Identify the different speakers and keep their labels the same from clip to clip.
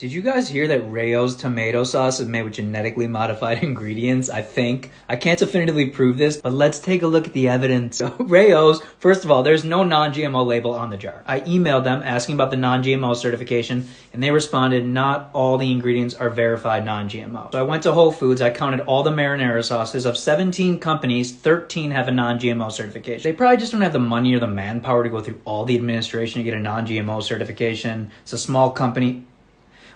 Speaker 1: Did you guys hear that Rayo's tomato sauce is made with genetically modified ingredients? I think. I can't definitively prove this, but let's take a look at the evidence. So Rayo's, first of all, there's no non-GMO label on the jar. I emailed them asking about the non-GMO certification, and they responded, not all the ingredients are verified non-GMO. So I went to Whole Foods, I counted all the marinara sauces. Of 17 companies, 13 have a non-GMO certification. They probably just don't have the money or the manpower to go through all the administration to get a non-GMO certification. It's a small company.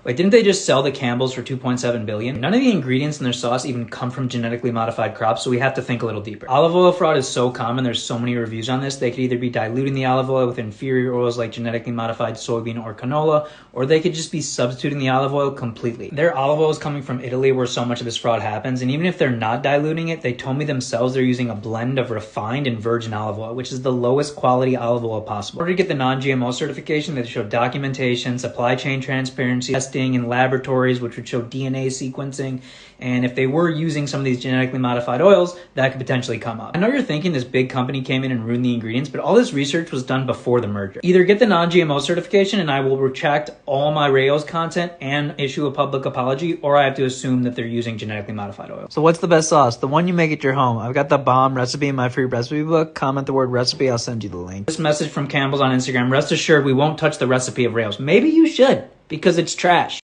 Speaker 1: Wait, didn't they just sell the Campbell's for $2.7 billion? None of the ingredients in their sauce even come from genetically modified crops, so we have to think a little deeper. Olive oil fraud is so common, there's so many reviews on this. They could either be diluting the olive oil with inferior oils like genetically modified soybean or canola, or they could just be substituting the olive oil completely. Their olive oil is coming from Italy, where so much of this fraud happens, and even if they're not diluting it, they told me themselves they're using a blend of refined and virgin olive oil, which is the lowest quality olive oil possible. In order to get the non-GMO certification, they show documentation, supply chain transparency, testing in laboratories, which would show DNA sequencing. And if they were using some of these genetically modified oils, that could potentially come up. I know you're thinking this big company came in and ruined the ingredients, but all this research was done before the merger. Either get the non-GMO certification and I will retract all my Rayo's content and issue a public apology, or I have to assume that they're using genetically modified oil. So what's the best sauce? The one you make at your home. I've got the bomb recipe in my free recipe book. Comment the word recipe, I'll send you the link. This message from Campbell's on Instagram. Rest assured we won't touch the recipe of Rayo's. Maybe you should, because it's trash.